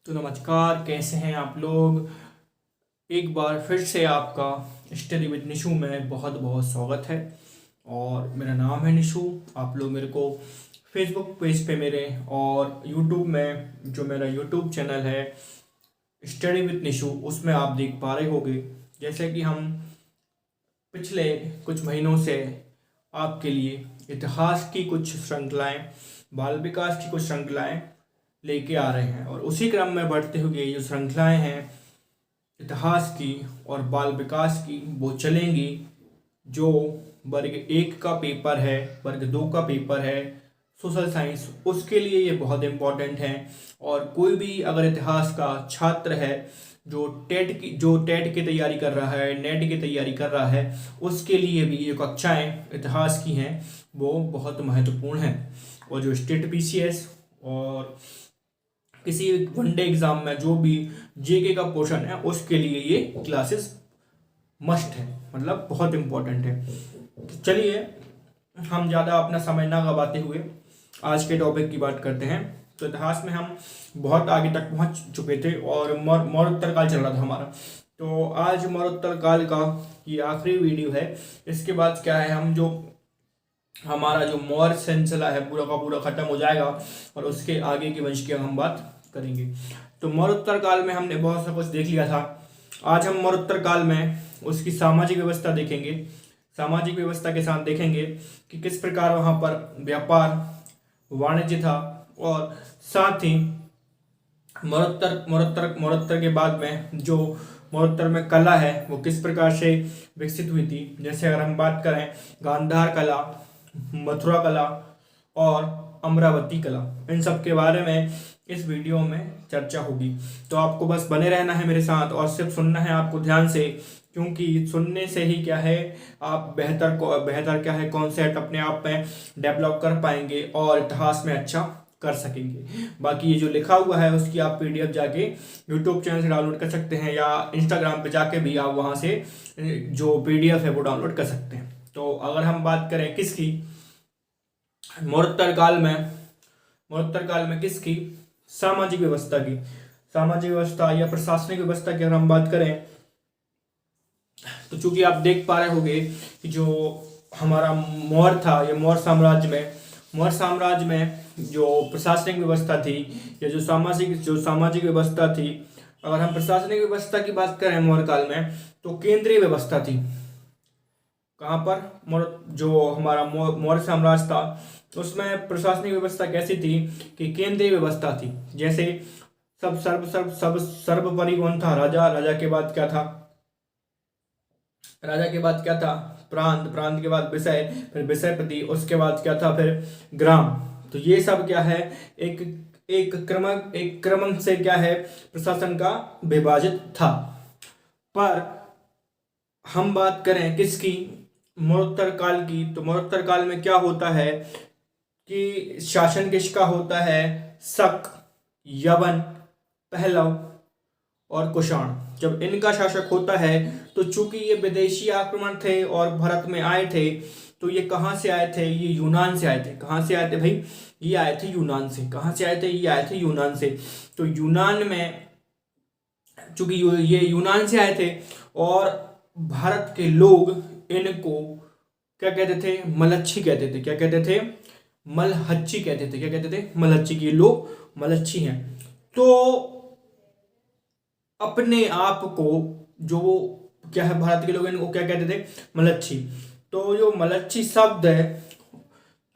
तो नमस्कार, कैसे हैं आप लोग। एक बार फिर से आपका स्टडी विद निशु में बहुत बहुत स्वागत है। और मेरा नाम है निशु। आप लोग मेरे को फेसबुक पेज पे मेरे और यूट्यूब में जो मेरा यूट्यूब चैनल है स्टडी विद निशु, उसमें आप देख पा रहे होंगे। जैसे कि हम पिछले कुछ महीनों से आपके लिए इतिहास की कुछ श्रृंखलाएं, बाल विकास की कुछ श्रृंखलाएं लेके आ रहे हैं, और उसी क्रम में बढ़ते हुए ये जो श्रृंखलाएं हैं इतिहास की और बाल विकास की, वो चलेंगी। जो वर्ग एक का पेपर है, वर्ग दो का पेपर है सोशल साइंस, उसके लिए ये बहुत इम्पोर्टेंट है। और कोई भी अगर इतिहास का छात्र है जो टेट की तैयारी कर रहा है, नेट की तैयारी कर रहा है, उसके लिए भी ये कक्षाएं इतिहास की हैं वो बहुत महत्वपूर्ण हैं। और जो स्टेट पीसीएस और किसी वनडे एग्जाम में जो भी जेके का पोर्शन है उसके लिए ये क्लासेस मस्ट है, मतलब बहुत इम्पोर्टेंट है। तो चलिए हम ज़्यादा अपना समय ना गवाते हुए आज के टॉपिक की बात करते हैं। तो इतिहास में हम बहुत आगे तक पहुंच चुके थे और मौर्योत्तर काल चल रहा था हमारा। तो आज मौर्योत्तर काल का ये आखिरी वीडियो है। इसके बाद क्या है, हम जो हमारा जो मौर्य सिलसिला है पूरा का पूरा खत्म हो जाएगा और उसके आगे की वंश की हम बात करेंगे। तो मौर्योत्तर काल में हमने बहुत सा कुछ देख लिया था। आज हम मौर्योत्तर काल में उसकी सामाजिक व्यवस्था देखेंगे। सामाजिक व्यवस्था के साथ देखेंगे कि किस प्रकार वहाँ पर व्यापार वाणिज्य था, और साथ ही मौर्योत्तर के बाद में जो मौर्योत्तर में कला है वो किस प्रकार से विकसित हुई थी। जैसे अगर हम बात करें गांधार कला, मथुरा कला और अमरावती कला, इन सब के बारे में इस वीडियो में चर्चा होगी। तो आपको बस बने रहना है मेरे साथ और सिर्फ सुनना है आपको ध्यान से, क्योंकि सुनने से ही क्या है आप बेहतर क्या है कॉन्सेप्ट अपने आप में डेवलप कर पाएंगे और इतिहास में अच्छा कर सकेंगे। बाकी ये जो लिखा हुआ है उसकी आप पीडीएफ जाके यूट्यूब चैनल से डाउनलोड कर सकते हैं, या इंस्टाग्राम पे जाके भी आप वहाँ से जो पीडीएफ है वो डाउनलोड कर सकते हैं। तो अगर हम बात करें किसकी, मौर्योत्तर काल में किसकी, सामाजिक व्यवस्था की, सामाजिक व्यवस्था या प्रशासनिक व्यवस्था की अगर हम बात करें, तो चूंकि आप देख पा रहे होंगे कि जो हमारा मौर्य था, ये मौर्य साम्राज्य में जो प्रशासनिक व्यवस्था थी या जो सामाजिक व्यवस्था थी, अगर हम प्रशासनिक व्यवस्था की बात करें मौर्य काल में, तो केंद्रीय व्यवस्था थी। कहाँ पर जो हमारा मौर्य साम्राज्य था उसमें प्रशासनिक व्यवस्था कैसी थी कि केंद्रीय व्यवस्था थी। जैसे सब सर्वोपरि कौन था, राजा के बाद क्या था, प्रांत के बाद विषय, फिर विषयपति, उसके बाद क्या था फिर ग्राम। तो ये सब क्या है एक क्रम से क्या है प्रशासन का विभाजित था। पर हम बात करें किसकी, मौर्योत्तर काल की, तो मौर्योत्तर काल में क्या होता है कि शासन किसका होता है, शक, यवन, पहलव और कुषाण। जब इनका शासक होता है तो चूंकि ये विदेशी आक्रमण थे और भारत में आए थे, तो ये कहाँ से आए थे, ये यूनान से आए थे। कहाँ से आए थे भाई, ये आए थे यूनान से। कहाँ से आए थे, ये आए थे यूनान से। तो यूनान में चूंकि ये यूनान से आए थे और भारत के लोग इनको क्या कहते थे, मलच्छी कहते थे। क्या कहते थे, मलहच्ची कहते थे। क्या कहते थे, मलहच्ची। की लोग मलच्छी हैं। तो अपने आप को जो क्या है भारत के लोग इनको क्या कहते थे, मलच्छी। तो जो मलच्छी शब्द है,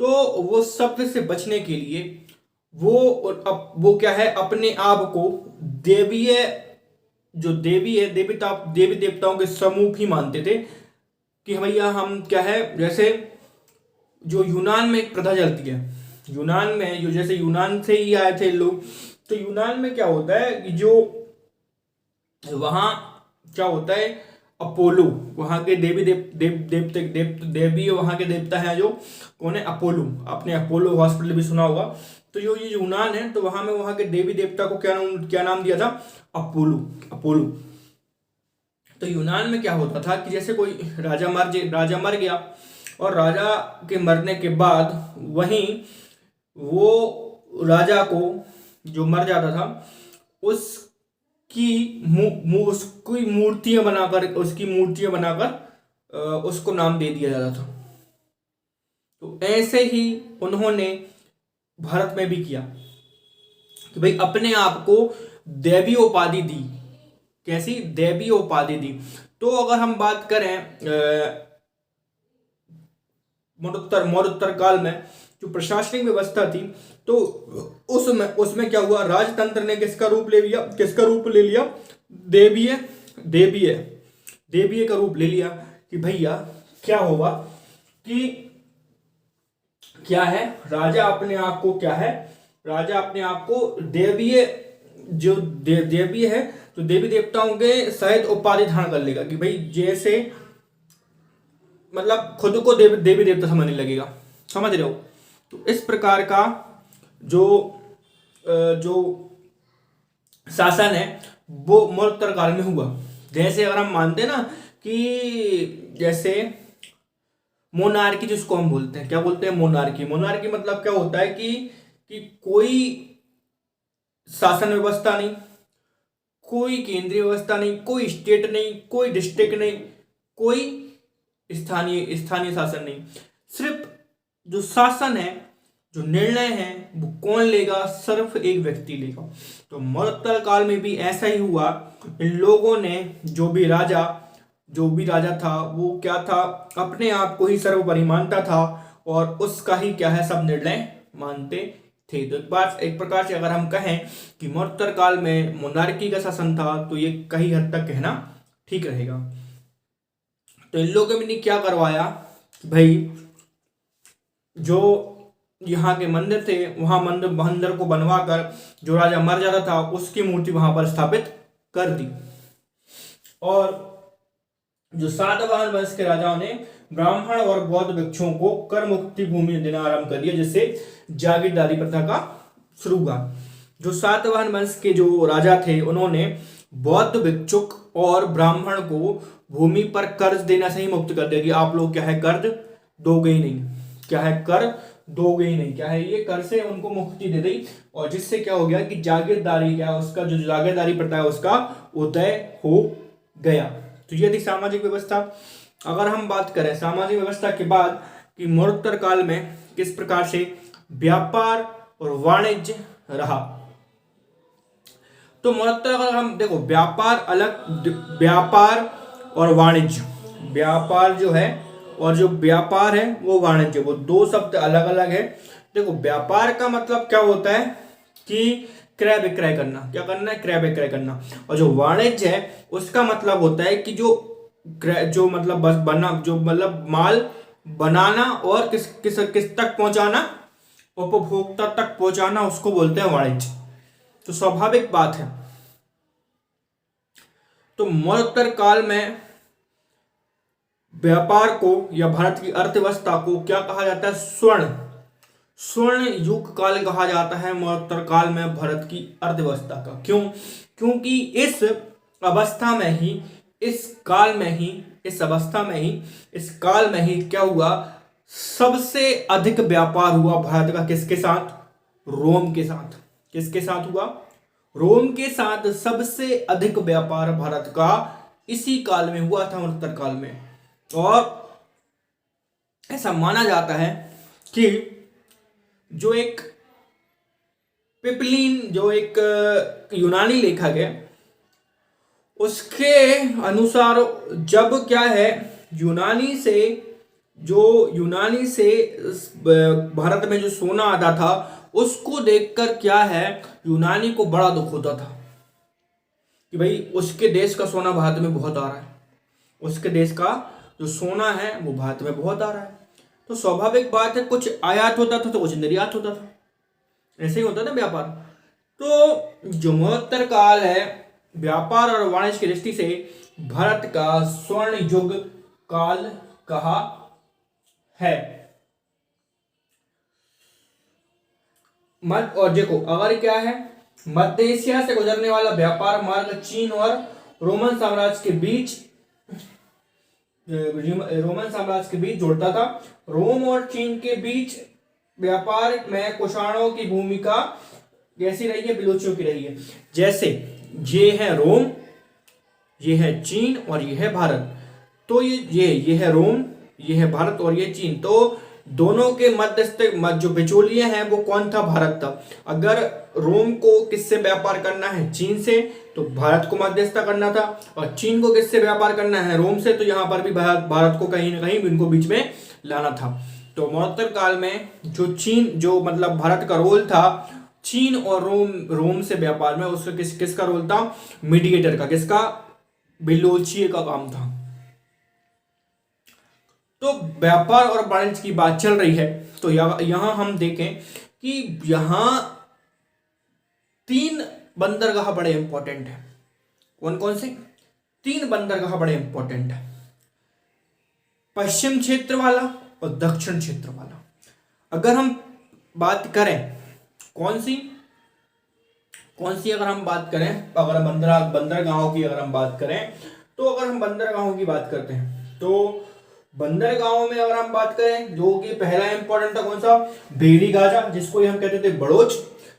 तो वो शब्द से बचने के लिए वो क्या है अपने आप को देवीय, जो देवी है देवी देवताओं के समूह ही मानते थे कि भैया हम क्या है, जैसे जो यूनान में एक प्रथा चलती है, यूनान में जो जैसे यूनान से ही आए थे लोग, तो यूनान में क्या होता है कि जो वहाँ क्या होता है, अपोलो वहाँ के देवी वहाँ के देवता हैं जो कौन है, अपोलो। आपने अपोलो हॉस्पिटल भी सुना होगा। तो ये यूनान है, तो वहाँ में वहाँ के देवी देवता को क्या नाम दिया था, अपोलो। तो यूनान में क्या होता था कि जैसे कोई राजा मर गया, और राजा के मरने के बाद वहीं वो राजा को जो मर जाता था उसकी मूर्तियां बनाकर उसको नाम दे दिया जाता था। तो ऐसे ही उन्होंने भारत में भी किया कि भाई अपने आप को देवी उपाधि दी। कैसी देवी उपाधि दी? तो अगर हम बात करें मौर्योत्तर काल में जो प्रशासनिक व्यवस्था थी, तो उसमें क्या हुआ, राजतंत्र ने किसका रूप ले लिया? देवीय का रूप ले लिया। कि भैया क्या होगा कि क्या है, राजा अपने आप को देवीय जो देवीय है, तो देवी देवताओं के शायद उपाधि धारण कर लेगा कि भाई जैसे मतलब खुद को देवी देवता समझने लगेगा। समझ रहे हो? तो इस प्रकार का जो शासन है वो मौर्योत्तर काल में हुआ। जैसे अगर हम मानते हैं ना कि जैसे मोनार्की, जिसको हम बोलते हैं, क्या बोलते हैं? मोनार्की मतलब क्या होता है कि कोई शासन व्यवस्था नहीं, कोई केंद्रीय व्यवस्था नहीं, कोई स्टेट नहीं, कोई डिस्ट्रिक्ट नहीं, कोई स्थानीय शासन नहीं। सिर्फ जो शासन है, जो निर्णय है, वो कौन लेगा? सिर्फ एक व्यक्ति लेगा। तो मौर्योत्तर काल में भी ऐसा ही हुआ। इन लोगों ने जो भी राजा था वो क्या था, अपने आप को ही सर्वोपरि मानता था और उसका ही क्या है, सब निर्णय मानते थे। तो एक प्रकार से अगर हम कहें कि मौर्योत्तर काल में मोनार्की का शासन था, तो ये कई हद तक कहना ठीक रहेगा। तो इन लोगों ने क्या करवाया कि भाई जो यहाँ के मंदिर थे, वहां मंदिर को बनवाकर जो राजा मर जाता था उसकी मूर्ति वहां पर स्थापित कर दी। और जो सातवाहन वंश के राजाओं ने ब्राह्मण और बौद्ध भिक्षुओं को कर मुक्ति भूमि देना आरंभ कर दिया, जिससे जागीरदारी प्रथा का शुरू हुआ। जो सातवाहन वंश के जो राजा थे, उन्होंने बौद्ध भिक्षुक और ब्राह्मण को भूमि पर कर्ज देना से ही मुक्त कर दिया कि आप लोग क्या है, कर्ज दोगे ही नहीं, क्या है, कर दोगे ही नहीं, क्या है, ये कर से उनको मुक्ति दे दी। और जिससे क्या हो गया कि जागीरदारी, क्या उसका जो जागीरदारी प्रथा है उसका उदय हो गया। तो ये थी सामाजिक व्यवस्था। अगर हम बात करें सामाजिक व्यवस्था के बाद कि मौर्योत्तर काल में किस प्रकार से व्यापार और वाणिज्य रहा, तो मौर्योत्तर अगर हम देखो, व्यापार और वाणिज्य, व्यापार जो है और जो व्यापार है वो वाणिज्य, वो दो शब्द अलग अलग है। देखो व्यापार का मतलब क्या होता है कि क्रय विक्रय करना, क्या करना है, क्रय विक्रय करना। और जो वाणिज्य है उसका मतलब होता है कि जो मतलब बस बना, जो मतलब माल बनाना और किस तक पहुंचाना, उपभोक्ता तक पहुंचाना, उसको बोलते हैं वाणिज्य। तो स्वाभाविक बात है। तो मौर्योत्तर काल में व्यापार को या भारत की अर्थव्यवस्था को क्या कहा जाता है, स्वर्ण युग काल कहा जाता है मौर्योत्तर काल में भारत की अर्थव्यवस्था का। क्यों? क्योंकि इस अवस्था में ही, इस काल में ही क्या हुआ, सबसे अधिक व्यापार हुआ भारत का किसके साथ, रोम के साथ। किसके साथ हुआ? रोम के साथ सबसे अधिक व्यापार भारत का इसी काल में हुआ था, मौर्योत्तर काल में। और ऐसा माना जाता है कि जो एक पिपलिन, जो एक यूनानी लेखक है, उसके अनुसार जब क्या है, यूनानी से भारत में जो सोना आता था उसको देखकर क्या है, यूनानी को बड़ा दुख होता था कि भाई उसके देश का सोना भारत में बहुत आ रहा है, उसके देश का जो सोना है वो भारत में बहुत आ रहा है। तो स्वाभाविक बात है, कुछ आयात होता था तो कुछ निर्यात होता था, ऐसे ही होता था व्यापार। तो जो मौर्योत्तर काल है, व्यापार और वाणिज्य की दृष्टि से भारत का स्वर्ण युग काल कहा है। और देखो अगर क्या है, मध्य एशिया से गुजरने वाला व्यापार मार्ग चीन और रोमन साम्राज्य के बीच जुड़ता था। रोम और चीन के बीच व्यापार में कुषाणों की भूमिका कैसी रही है, बिलोचियों की रही है। जैसे ये है रोम, ये है चीन और ये है भारत। तो ये है रोम, ये है भारत और ये चीन। तो दोनों के मध्यस्थ जो बिचौलिए हैं वो कौन था, भारत था। अगर रोम को किससे व्यापार करना है, चीन से, तो भारत को मध्यस्थता करना था। और चीन को किससे व्यापार करना है, रोम से, तो यहाँ पर भी भारत को कहीं ना कहीं इनको बीच में लाना था। तो मरणोत्तर काल में जो चीन, जो मतलब भारत का रोल था चीन और रोम से व्यापार में, उसका किसका रोल था, मीडिएटर का, किसका, बिलोचिए का काम था। तो व्यापार और वाणिज्य की बात चल रही है, तो यहां हम देखें कि यहां 3 बंदरगाह बड़े इंपॉर्टेंट है। कौन कौन से 3 बंदरगाह बड़े इंपॉर्टेंट है, पश्चिम क्षेत्र वाला और दक्षिण क्षेत्र वाला। अगर हम बात करें कौन सी अगर हम बात करें, अगर बंदरगाहों की अगर हम बात करें, तो अगर हम बंदरगाहों की बात करते हैं तो बंदरगाहों में अगर हम बात करें, जो कि पहला इंपॉर्टेंट था कौन सा, बेरी गाजा, जिसको हम कहते थे बड़ोच।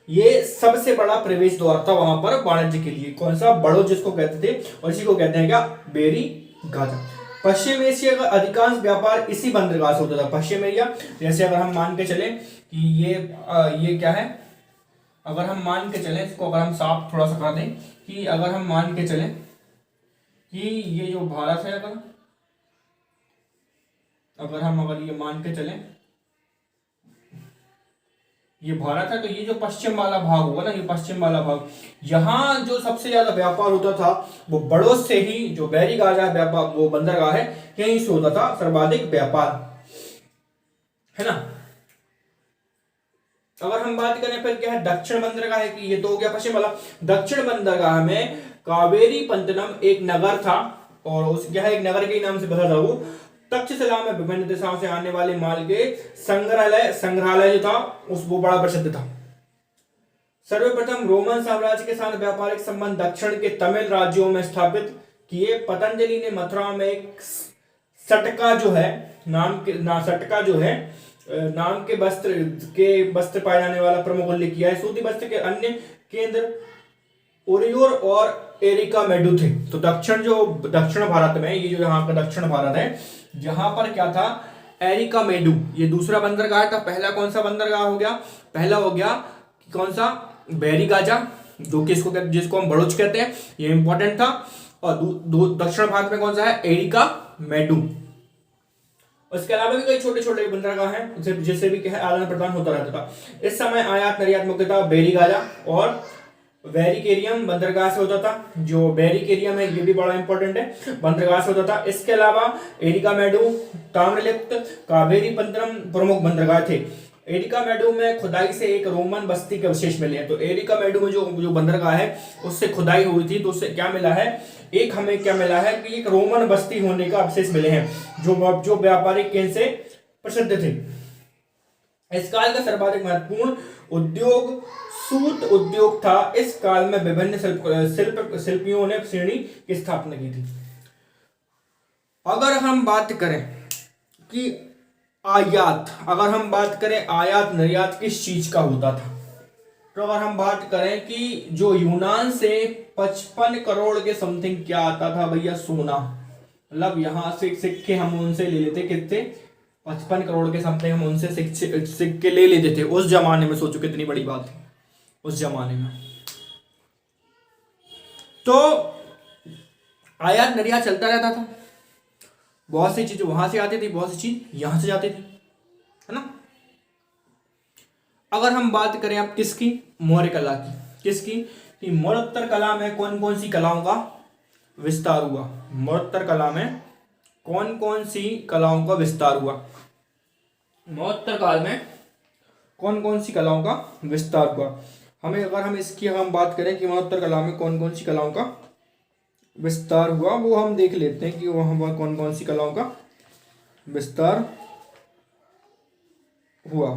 ये सबसे बड़ा प्रवेश द्वार था वहां पर वाणिज्य के लिए, कौन सा, बड़ोच जिसको कहते थे, और इसी को कहते हैं क्या, बेरी गाजा। पश्चिम एशिया का अधिकांश व्यापार इसी बंदरगाह से होता था, पश्चिम एरिया। जैसे अगर हम मान के चले कि ये क्या है, अगर हम मान के चले, इसको अगर हम साफ थोड़ा सा कर दें, कि अगर हम मान के चले कि ये जो भारत है, अगर ये मान के चले ये भारत है, तो ये जो पश्चिम वाला भाग होगा ना, ये पश्चिम वाला भाग, यहाँ जो सबसे ज्यादा व्यापार होता था वो बड़ोस से ही, जो बैरी गाजा व्यापार, वो बंदरगाह है, यहीं से होता था सर्वाधिक व्यापार, है ना। अगर हम बात करें फिर क्या है, दक्षिण बंदरगाह है, कि ये तो हो गया पश्चिम वाला। दक्षिण बंदरगाह में कावेरी पंतनम एक नगर था, और उस क्या है, एक नगर के नाम से बता था वो। तक्षशिला में विभिन्न दिशाओं से आने वाले माल के संग्रहालय जो था वो बड़ा प्रसिद्ध था। सर्वप्रथम रोमन साम्राज्य के साथ व्यापारिक संबंध दक्षिण के तमिल राज्यों में स्थापित किए। पतंजलि ने मथुरा में एक सटका जो है सटका जो है नाम के वस्त्र पाए जाने वाला प्रमुख उल्लेख किया है। सूती वस्त्र के अन्य केंद्र ओरियोर और एरिका मेडू थे। तो दक्षिण भारत में, ये जो यहाँ का दक्षिण भारत है, यहाँ पर क्या था, एरिका मेडू, ये दूसरा बंदरगाह था। पहला कौन सा बंदरगाह हो गया, पहला हो गया कौन सा, बैरी गाजा, जो कि जिसको हम बड़ोच कहते हैं, ये इंपॉर्टेंट था। और दक्षिण भारत में कौन सा है, एरिका मेडू। उसके अलावा भी कई छोटे छोटे बंदरगाह हैं जिससे भी आदान प्रदान होता रहता था। इस समय आयात निर्यात मुख्यतः बेरी गाजा और वेरिकेरियम बंदरगाह से होता था। जो वेरिकेरियम है ये भी बड़ा इंपॉर्टेंट है, बंदरगाह से होता था। इसके अलावा एरिका मेडू, ताम्रलिप्त, कावेरी पंतनम प्रमुख बंदरगाह थे। एरिका मेडू में खुदाई से एक रोमन बस्ती के अवशेष मिले हैं। तो एरिका मेडू में जो बंदरगाह है उससे खुदाई हुई थी, तो उससे क्या मिला है, हमें क्या मिला है कि एक रोमन बस्ती होने का अवशेष मिले हैं, जो व्यापारिक केंद्र से प्रसिद्ध थे। इस काल का सर्वाधिक महत्वपूर्ण उद्योग सूत उद्योग था। इस काल में विभिन्न शिल्पियों ने श्रेणी की स्थापना की थी। अगर हम बात करें कि अगर हम बात करें आयात निर्यात किस चीज का होता था, तो अगर हम बात करें कि जो यूनान से 55 करोड़ के समथिंग क्या आता था भैया, सोना। मतलब यहां से सिक्के हम उनसे ले लेते, कितने, 55 करोड़ के समथिंग हम उनसे सिक्के ले लेते थे उस जमाने में। सोचो कितनी बड़ी बात है उस जमाने में। तो आयात निर्यात चलता रहता था, बहुत सी चीजें वहां से आती थी, बहुत सी चीज यहां से जाती थी, है ना। अगर हम बात करें अब किसकी, मौर्य कला की, किसकी, कि मरणोत्तर कला में कौन कौन सी कलाओं का विस्तार हुआ। मरणोत्तर कला में कौन कौन सी कलाओं का विस्तार हुआ, मरणोत्तर काल में कौन कौन सी कलाओं का विस्तार हुआ। अगर हम इसकी बात करें कि मरणोत्तर कला में कौन कौन सी कलाओं का विस्तार हुआ, वो हम देख लेते हैं कि वहां पर कौन कौन सी कलाओं का विस्तार हुआ।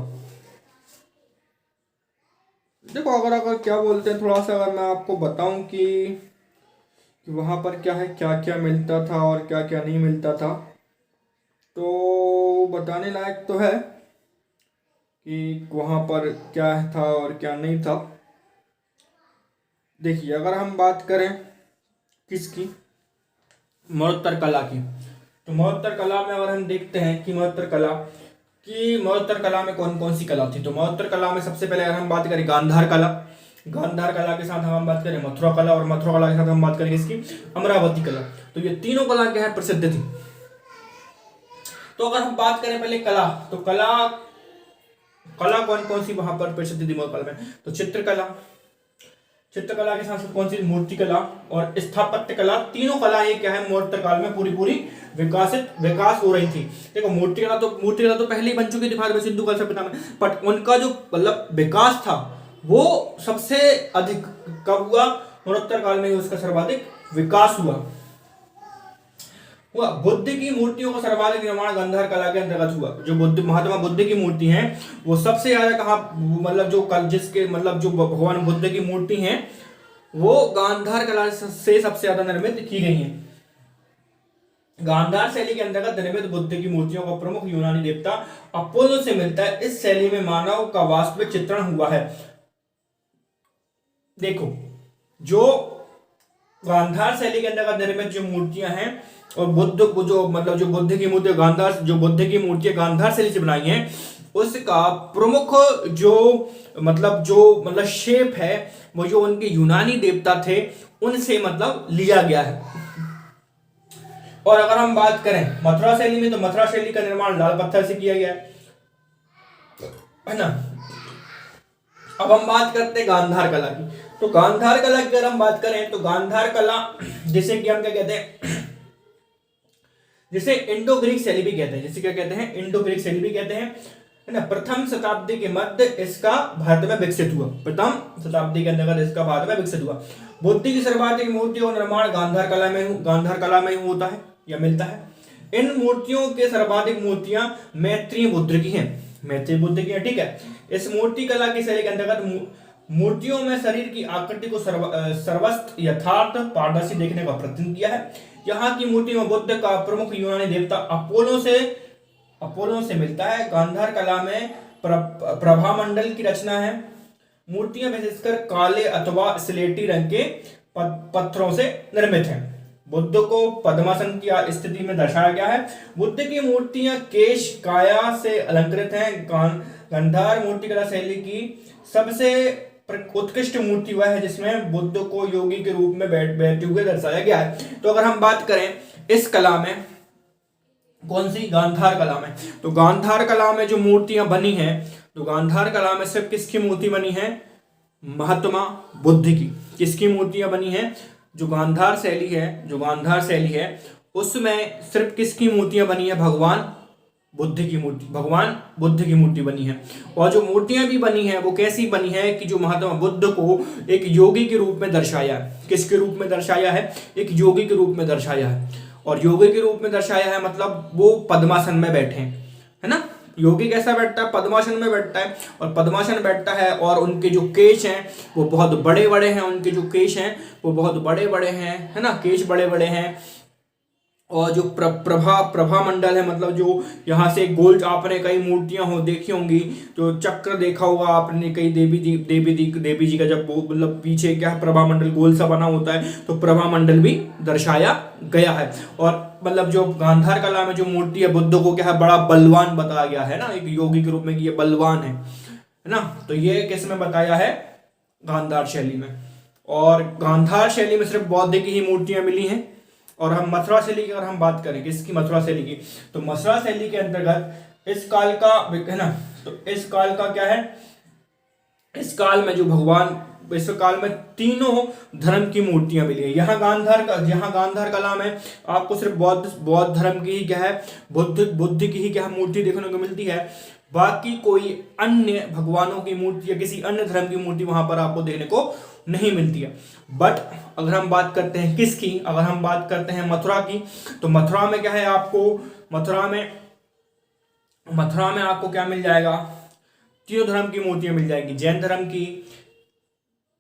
देखो अगर क्या बोलते हैं, थोड़ा सा अगर मैं आपको बताऊं कि वहां पर क्या है, क्या क्या मिलता था और क्या क्या नहीं मिलता था, तो बताने लायक तो है कि वहां पर क्या था और क्या नहीं था। देखिए, अगर हम बात करें किसकी, मरणोत्तर कला की, तो मरणोत्तर कला में अगर हम देखते हैं कि मरणोत्तर कला में कौन कौन सी कला थी, तो मरणोत्तर कला में सबसे पहले अगर हम बात करें गांधार कला, गांधार कला के साथ हम बात करें मथुरा कला, और मथुरा कला के साथ हम बात करें इसकी अमरावती कला। तो ये तीनों कला क्या है, प्रसिद्ध थी। तो अगर हम बात करें पहले कला, तो कला कला कौन कौन सी वहां पर प्रसिद्ध थी मौर्य काल में, तो चित्रकला, चित्रकला के साथ साथ कौन सी, मूर्ति कला और स्थापत्य कला, तीनों कला ये क्या है मौर्य काल में पूरी पूरी विकास हो रही थी। देखो मूर्ति कला तो पहले ही बन चुकी थी भारत में सिंधु काल सभ्यता में, बट उनका जो मतलब विकास था वो सबसे अधिक कब हुआ, मरणोत्तर काल में उसका सर्वाधिक विकास हुआ। बुद्ध की मूर्तियों का सर्वाधिक निर्माण गांधार कला के अंतर्गत हुआ। जो महात्मा बुद्ध की मूर्ति है वो सबसे ज्यादा कहा, मतलब जो जिसके मतलब जो भगवान बुद्ध की मूर्ति है वो गांधार कला से सबसे ज्यादा निर्मित की गई है। गांधार शैली के अंतर्गत निर्मित बुद्ध की मूर्तियों का प्रमुख यूनानी देवता अपोलो से मिलता है। इस शैली में मानव का वास्तविक चित्रण हुआ है। देखो, जो गांधार शैली के अंतर्गत निर्मित जो मूर्तियां हैं और बुद्ध को जो मतलब जो बुद्ध की मूर्ति बुद्ध की मूर्तियां गांधार शैली से बनाई हैं, उसका प्रमुख जो शेप है वो जो उनके यूनानी देवता थे उनसे मतलब लिया गया है। और अगर हम बात करें मथुरा शैली में, तो मथुरा शैली का निर्माण लाल पत्थर से किया गया है ना। अब हम बात करते हैं गांधार कला की। तो गांधार कला की अगर हम बात करें तो गांधार कला जिसे कि हम क्या कहते हैं, जिसे इंडो ग्रीक शैली भी कहते हैं, जिसे क्या कहते हैं, इंडो ग्रीक शैली भी कहते हैं, है ना। प्रथम शताब्दी के मध्य इसका भारत में विकसित हुआ, प्रथम शताब्दी के अंतर्गत इसका भारत में विकसित हुआ। बुद्ध की सर्वाधिक मूर्तियों का निर्माण गांधार कला में होता है या मिलता है। इन मूर्तियों के सर्वाधिक मूर्तियां मैत्रेय बुद्ध की हैं, मैत्रेय बुद्ध की है, ठीक है। इस मूर्ति कला की शैली के अंतर्गत मूर्तियों में शरीर की आकृति को सर्वस्त्र यथार्थ पारदर्शी देखने का प्रयत्न किया है। यहाँ की मूर्ति में बुद्ध का प्रमुख यूनानी देवता अपोलो से मिलता है। गांधार कला में प्रभामंडल की रचना है। मूर्तियां विशेषकर काले अथवा स्लेटी रंग के पत्थरों से निर्मित हैं। बुद्ध को पद्मासन की स्थिति में दर्शाया गया है। बुद्ध की मूर्तियां केश काया से अलंकृत हैं। गांधार मूर्तिकला शैली की सबसे उत्कृष्ट मूर्ति वह है जिसमें बुद्ध को योगी के रूप में बैठे हुए दर्शाया गया है। तो अगर हम बात करें इस कला में, कौन सी, गांधार कला में, तो गांधार कला में जो मूर्तियां बनी हैं, तो गांधार कला में सिर्फ किसकी मूर्ति बनी है, महात्मा बुद्ध की। किसकी मूर्तियां बनी हैं, जो गांधार शैली है उसमें सिर्फ किसकी मूर्तियां बनी है, भगवान बुद्ध की मूर्ति बनी है। और जो मूर्तियां भी बनी है वो कैसी बनी है कि जो महात्मा बुद्ध को एक योगी के रूप में दर्शाया है। किसके रूप में दर्शाया है, एक योगी के रूप में दर्शाया है। और योगी के रूप में दर्शाया है मतलब वो पद्मासन में बैठे हैं, है ना। योगी कैसा बैठता है, पद्मासन में बैठता है, और पद्मासन बैठता है और उनके जो केश हैं वो बहुत बड़े बड़े हैं, है ना, केश बड़े बड़े हैं। और जो प्रभा मंडल है, मतलब जो यहाँ से गोल, आपने कई मूर्तियां देखी होंगी, जो चक्र देखा होगा आपने, कई देवी जी का जब वो मतलब पीछे क्या है प्रभा मंडल गोल सा बना होता है, तो प्रभा मंडल भी दर्शाया गया है। और मतलब जो गांधार कला में जो मूर्ति है बुद्ध को क्या है, बड़ा बलवान बताया गया है ना, एक योगी के रूप में, ये बलवान है ना। तो ये किस में बताया है, गांधार शैली में। और गांधार शैली में सिर्फ बौद्ध की ही मूर्तियां मिली हैं। और हम मथुरा शैली की अगर हम बात करें, किसकी, मथुरा शैली की, तो मथुरा शैली के अंतर्गत इस काल का, है ना, तो इस काल का क्या है, इस काल में जो इस काल में तीनों धर्म की मूर्तियां मिली है। यहाँ गांधार कला में आपको सिर्फ बौद्ध धर्म की ही क्या है, बुद्ध की ही क्या मूर्ति देखने को मिलती है। बाकी कोई अन्य भगवानों की मूर्ति या किसी अन्य धर्म की मूर्ति वहां पर आपको देखने को नहीं मिलती है। बट अगर हम बात करते हैं किसकी, अगर हम बात करते हैं मथुरा की, तो मथुरा में क्या है, आपको मथुरा में आपको क्या मिल जाएगा, तीनों धर्म की मूर्तियां मिल जाएगी, जैन धर्म की,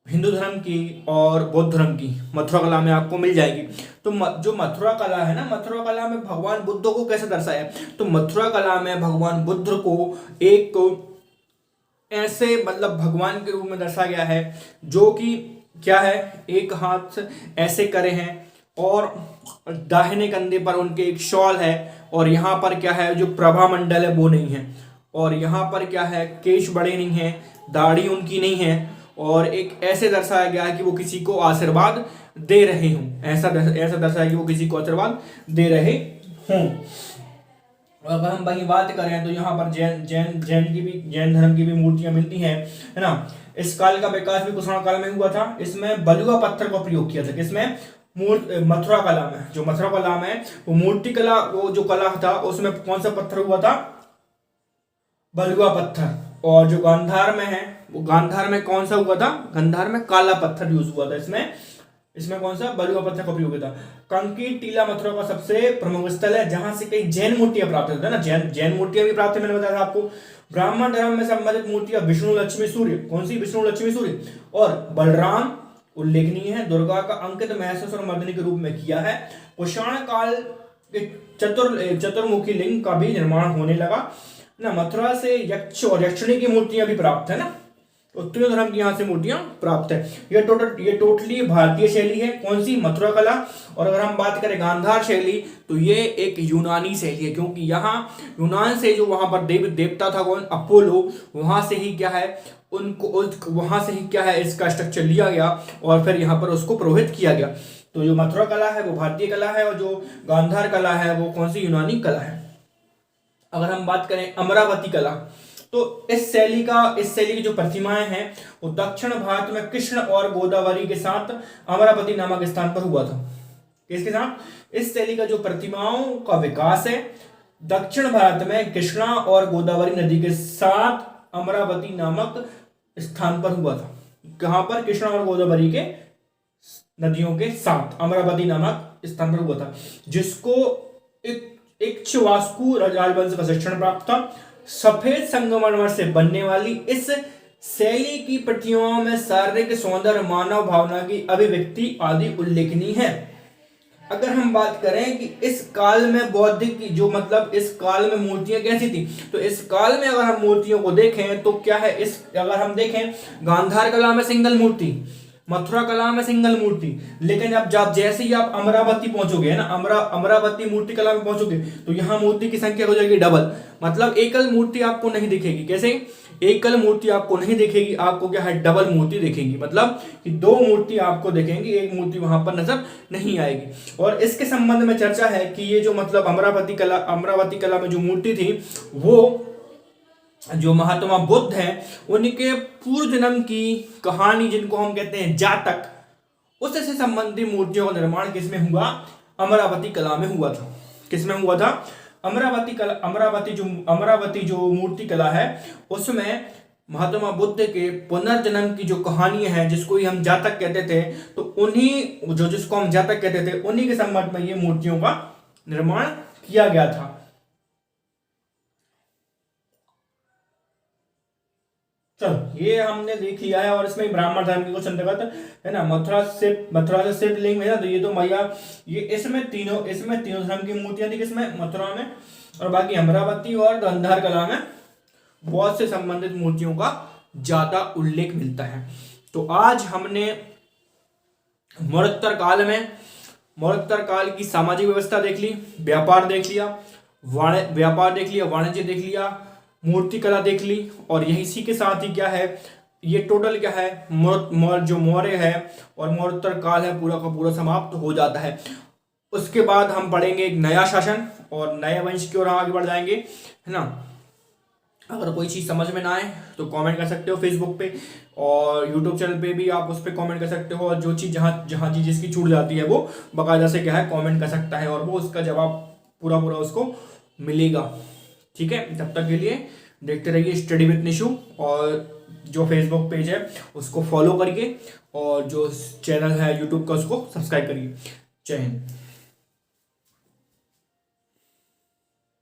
हिंदू धर्म की और बौद्ध धर्म की मथुरा कला में आपको मिल जाएगी। तो जो मथुरा कला है ना, मथुरा कला में भगवान बुद्ध को कैसे दर्शाया, तो मथुरा कला में भगवान बुद्ध को एक ऐसे मतलब भगवान के रूप में दर्शाया गया है जो कि क्या है, एक हाथ ऐसे करे हैं और दाहिने कंधे पर उनके एक शॉल है, और यहाँ पर क्या है, जो प्रभा मंडल है वो नहीं है, और यहाँ पर क्या है, केश बड़े नहीं है, दाढ़ी उनकी नहीं है, और एक ऐसे दर्शाया गया है कि वो किसी को आशीर्वाद दे रहे हों, ऐसा ऐसा दर्शाया कि वो किसी को आशीर्वाद दे रहे हों। अगर हम वही बात करें तो यहाँ पर जैन धर्म की भी मूर्तियां मिलती हैं, है ना। इस काल का विकास भी कुषाण काल में हुआ था। इसमें बलुआ पत्थर का प्रयोग किया था, किसमें, मथुरा कला में। जो मथुरा कला में वो मूर्ति कला, वो जो कला था उसमें कौन सा पत्थर हुआ था, बलुआ पत्थर। और जो गांधार में है, वो गांधार में कौन सा हुआ था, गांधार में काला पत्थर यूज हुआ था। इसमें कौन सा, बलुआ पत्थर का प्रयोग था। कंकी टीला मथुरा का सबसे प्रमुख स्थल है, जहां से कई जैन मूर्तियां प्राप्त होती है ना, जैन मूर्तियां भी प्राप्त है, मैंने बताया था आपको। ब्राह्मण धर्म में संबंधित मूर्तियां विष्णु लक्ष्मी सूर्य, कौन सी, विष्णु लक्ष्मी सूर्य और बलराम उल्लेखनीय है। दुर्गा का अंकित महिषासुर मर्दिनी के रूप में किया है। कुषाण काल के चतुर्मुखी लिंग का भी निर्माण होने लगा ना। मथुरा से यक्ष और यक्षिणी की मूर्तियां भी प्राप्त है ना, उत्तरी धर्म की यहाँ से मूर्तियां प्राप्त है। ये टोटली भारतीय शैली है, कौन सी, मथुरा कला। और अगर हम बात करें गांधार शैली, तो ये एक यूनानी शैली है, क्योंकि यहाँ यूनान से जो वहां पर देवता था कौन, अपोलो, वहां से ही क्या है, वहां से ही क्या है, इसका स्ट्रक्चर लिया गया और फिर यहाँ पर उसको पुरोहित किया गया। तो जो मथुरा कला है वो भारतीय कला है, और जो गांधार कला है वो कौन सी, यूनानी कला है। अगर हम बात करें अमरावती कला, तो इस शैली की जो प्रतिमाएं हैं वो दक्षिण भारत में कृष्ण और गोदावरी के साथ अमरावती नामक स्थान पर हुआ था। किसके साथ, इस शैली का जो प्रतिमाओं का विकास है दक्षिण भारत में कृष्णा और गोदावरी नदी के साथ अमरावती नामक स्थान पर हुआ था। कहां पर, कृष्णा और गोदावरी के नदियों के साथ अमरावती नामक स्थान पर हुआ था, जिसको इक्ष्वाकु राजवंश का शिक्षण प्राप्त था। सफेद संगमरमर से बनने वाली इस शैली की प्रतिमाओं में शारीरिक सौंदर्य, मानव भावना की अभिव्यक्ति आदि उल्लेखनीय है। अगर हम बात करें कि इस काल में बौद्धिक की जो मतलब इस काल में मूर्तियां कैसी थी, तो इस काल में अगर हम मूर्तियों को देखें तो क्या है, अगर हम देखें गांधार कला में सिंगल मूर्ति, मथुरा कला में सिंगल मूर्ति, लेकिन अब जैसे ही आप अमरावती पहुंचोगे ना, अमरावती मूर्ति कला में पहुंचोगे तो यहाँ मूर्ति की संख्या हो जाएगी डबल। मतलब एकल मूर्ति आपको नहीं दिखेगी, कैसे, एकल मूर्ति आपको नहीं दिखेगी, आपको क्या है, डबल मूर्ति दिखेगी। मतलब कि दो मूर्ति आपको दिखेंगी, एक मूर्ति वहां पर नजर नहीं आएगी। और इसके संबंध में चर्चा है कि ये जो मतलब अमरावती कला में जो मूर्ति थी, वो जो महात्मा बुद्ध हैं उनके पूर्व जन्म की कहानी, जिनको हम कहते हैं जातक, उससे संबंधित मूर्तियों का निर्माण किसमें हुआ, अमरावती कला में हुआ था। किसमें हुआ था, अमरावती जो मूर्ति कला है उसमें महात्मा बुद्ध के पुनर्जन्म की जो कहानियां हैं, जिसको ही हम जातक कहते थे, तो उन्हीं जिसको हम जातक कहते थे उन्हीं के संबंध में ये मूर्तियों का निर्माण किया गया था। चलो ये हमने देख लिया है। और इसमें ब्राह्मण धर्म के कुछ अंतर्गत है ना, मथुरा से शिवलिंग है ना, तो ये तो मैया, ये इसमें तीनों धर्म की मूर्तियां थी, किसमें, मथुरा में, और बाकी अमरावती और गांधार कला में बहुत से संबंधित मूर्तियों का ज्यादा उल्लेख मिलता है। तो आज हमने मरणोत्तर काल की सामाजिक व्यवस्था देख ली, व्यापार देख लिया, वाणिज्य देख लिया, मूर्ति कला देख ली, और यही इसी के साथ ही क्या है, ये टोटल क्या है, जो मौर्य है और मरणोत्तर काल है पूरा का पूरा समाप्त हो जाता है। उसके बाद हम पढ़ेंगे एक नया शासन और नए वंश की ओर आगे बढ़ जाएंगे, है ना। अगर कोई चीज़ समझ में ना आए तो कमेंट कर सकते हो फेसबुक पे, और यूट्यूब चैनल पे भी आप उस पर कमेंट कर सकते हो, और जो चीज़ जहाँ चीज़ जिसकी छूट जाती है वो बाकायदा से क्या है, कमेंट कर सकता है, और वो उसका जवाब पूरा उसको मिलेगा। ठीक है, तब तक के लिए देखते रहिए स्टडी विद निशु, और जो फेसबुक पेज है उसको फॉलो करिए, और जो चैनल है यूट्यूब का उसको सब्सक्राइब करिए। जय हिंद।